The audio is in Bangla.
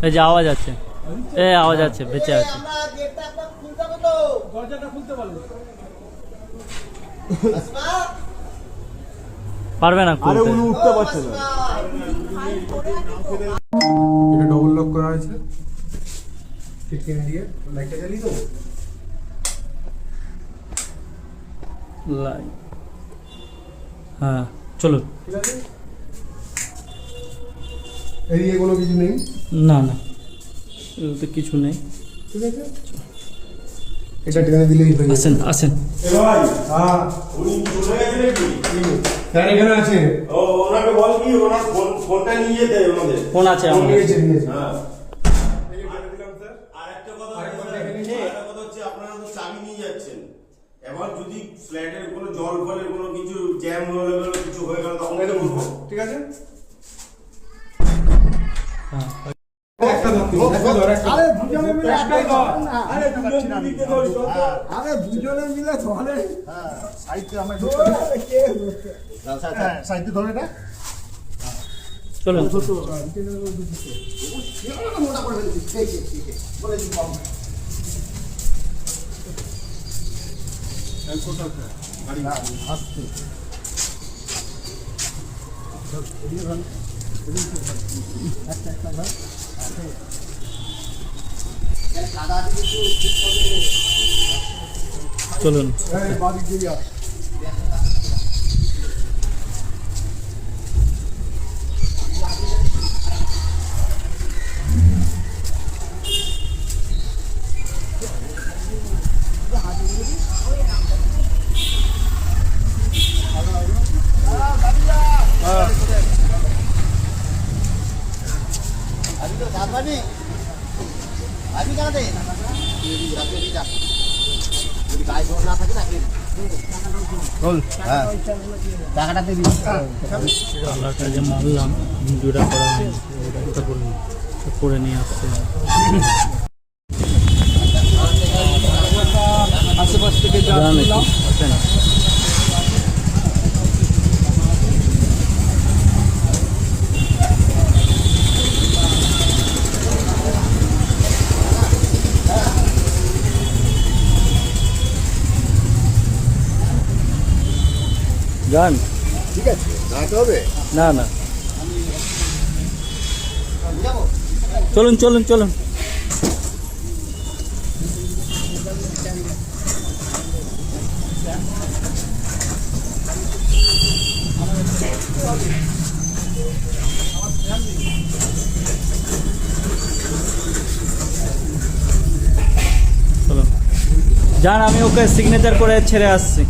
এই যে আওয়াজ আছে, আওয়াজ আছে, বেঁচে আছে। পারবে না, উঠতে পারছে না। এটা ডবল লক করা হয়েছে, টিকিন দিয়ে লাইটটা জ্বালিয়ে দেবো। হ্যাঁ চলো। ঠিক আছে, এদিকে কোনো কিছু নেই? না না, এগুলোতে কিছু নেই। ঠিক আছে, এটা টেনে দিলেই হয়ে যাবে। আসেন আসেন। ভাই, হ্যাঁ, উনি চলে গেছে নাকি? স্যার এখানে আছে। ও, ওনাকে বল কি ওনার ফোনটা নিয়ে যেতে ওনাদের। ফোন আছে আমাদের। নিয়েছে। হ্যাঁ। এই যে টেনে দিলাম স্যার। আরেকটা কথা হচ্ছে আপনারা তো চাবি নিয়ে যাচ্ছেন। এবার যদি ফ্ল্যাটের কোনো জল ফলের কোনো কিছু জ্যাম হয়ে গেল, কিছু হয়ে গেল, তখন এটা বলবো। ঠিক আছে, হ্যাঁ একটা ধর, একটা ধর। আরে দুজনে মিলে একটাই ধর। আরে দুজন দিকে ধরি তো। আরে দুজনে মিলে ধরে। হ্যাঁ, সাইডে আমরা কে বলছে? হ্যাঁ, সাইডে ধরে না। চলুন। মোটা করে ফেলছি। ঠিক আছে, বলে দিন বাবু। গাড়ি আসছে। একটা ধর। চলুন। বাড়ি দিয়ে আস। টাকাটাতে দিবি। কালারটা যে মারলাম, ভিডিওটা করা হয়নি, করে নিয়ে আসছে। আশেপাশ থেকে যা শুনলাম। যান। ঠিক আছে, দাঁড়াতে হবে। না না, চলুন চলুন চলুন। চলুন যান, আমি ওকে সিগনেচার করে ছেড়ে আসছি।